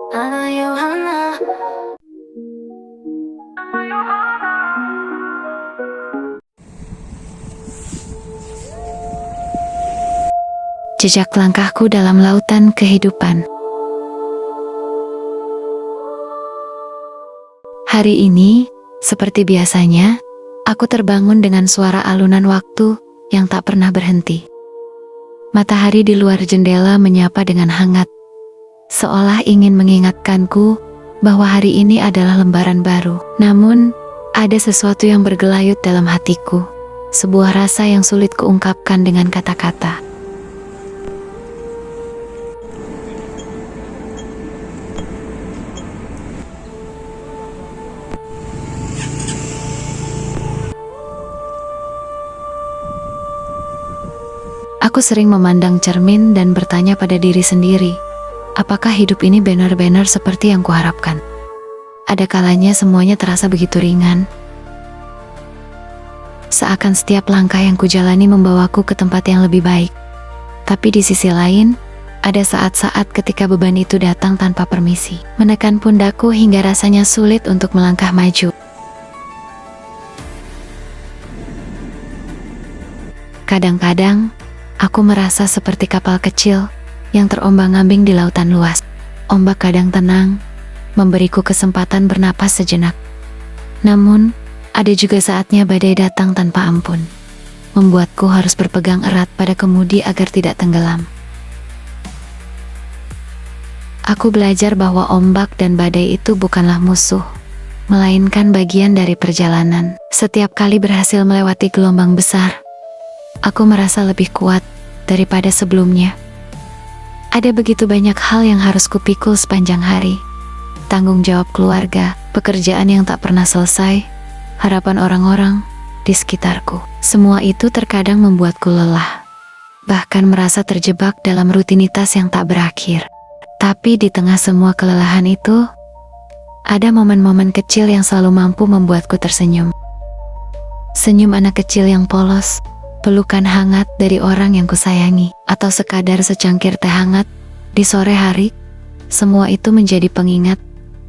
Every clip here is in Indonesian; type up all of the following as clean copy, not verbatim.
Ayuhana. Jejak langkahku dalam lautan kehidupan. Hari ini, seperti biasanya, aku terbangun dengan suara alunan waktu yang tak pernah berhenti. Matahari di luar jendela menyapa dengan hangat, seolah ingin mengingatkanku bahwa hari ini adalah lembaran baru. Namun, ada sesuatu yang bergelayut dalam hatiku, sebuah rasa yang sulit kuungkapkan dengan kata-kata. Aku sering memandang cermin dan bertanya pada diri sendiri, apakah hidup ini benar-benar seperti yang kuharapkan? Ada kalanya semuanya terasa begitu ringan. Seakan setiap langkah yang kujalani membawaku ke tempat yang lebih baik. Tapi di sisi lain, ada saat-saat ketika beban itu datang tanpa permisi, menekan pundakku hingga rasanya sulit untuk melangkah maju. Kadang-kadang, aku merasa seperti kapal kecil yang terombang-ambing di lautan luas. Ombak kadang tenang, memberiku kesempatan bernapas sejenak. Namun, ada juga saatnya badai datang tanpa ampun, membuatku harus berpegang erat pada kemudi agar tidak tenggelam. Aku belajar bahwa ombak dan badai itu bukanlah musuh, melainkan bagian dari perjalanan. Setiap kali berhasil melewati gelombang besar, aku merasa lebih kuat daripada sebelumnya. Ada begitu banyak hal yang harus kupikul sepanjang hari. Tanggung jawab keluarga, pekerjaan yang tak pernah selesai, harapan orang-orang di sekitarku. Semua itu terkadang membuatku lelah, bahkan merasa terjebak dalam rutinitas yang tak berakhir. Tapi di tengah semua kelelahan itu, ada momen-momen kecil yang selalu mampu membuatku tersenyum. Senyum anak kecil yang polos, pelukan hangat dari orang yang kusayangi, atau sekadar secangkir teh hangat di sore hari. Semua itu menjadi pengingat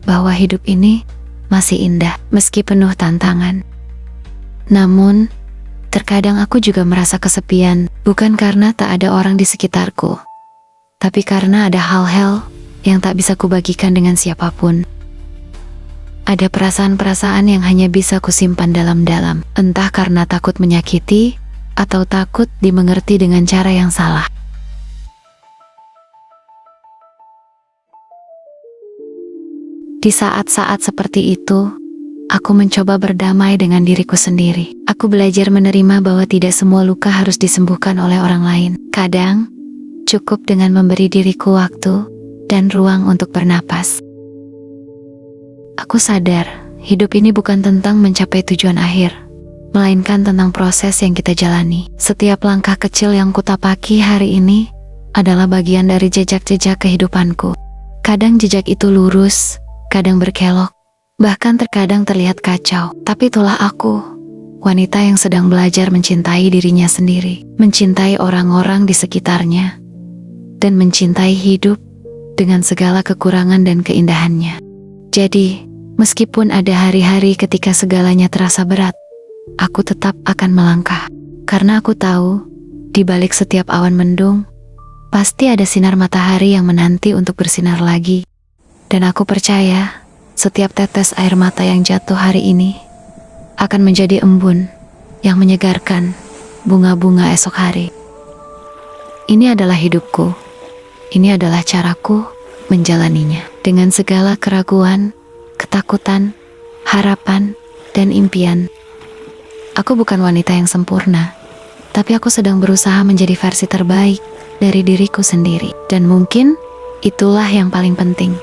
bahwa hidup ini masih indah meski penuh tantangan. Namun, terkadang aku juga merasa kesepian, bukan karena tak ada orang di sekitarku, tapi karena ada hal-hal yang tak bisa kubagikan dengan siapapun. Ada perasaan-perasaan yang hanya bisa kusimpan dalam-dalam, entah karena takut menyakiti atau takut dimengerti dengan cara yang salah. Di saat-saat seperti itu, aku mencoba berdamai dengan diriku sendiri. Aku belajar menerima bahwa tidak semua luka harus disembuhkan oleh orang lain. Kadang, cukup dengan memberi diriku waktu dan ruang untuk bernapas. Aku sadar, hidup ini bukan tentang mencapai tujuan akhir, melainkan tentang proses yang kita jalani. Setiap langkah kecil yang kutapaki hari ini adalah bagian dari jejak-jejak kehidupanku. Kadang jejak itu lurus, kadang berkelok, bahkan terkadang terlihat kacau. Tapi itulah aku, wanita yang sedang belajar mencintai dirinya sendiri, mencintai orang-orang di sekitarnya, dan mencintai hidup dengan segala kekurangan dan keindahannya. Jadi, meskipun ada hari-hari ketika segalanya terasa berat, aku tetap akan melangkah. Karena aku tahu, di balik setiap awan mendung, pasti ada sinar matahari yang menanti untuk bersinar lagi. Dan aku percaya, setiap tetes air mata yang jatuh hari ini akan menjadi embun yang menyegarkan bunga-bunga esok hari. Ini adalah hidupku. Ini adalah caraku menjalaninya. Dengan segala keraguan, ketakutan, harapan, dan impian. Aku bukan wanita yang sempurna, tapi aku sedang berusaha menjadi versi terbaik dari diriku sendiri. Dan mungkin itulah yang paling penting.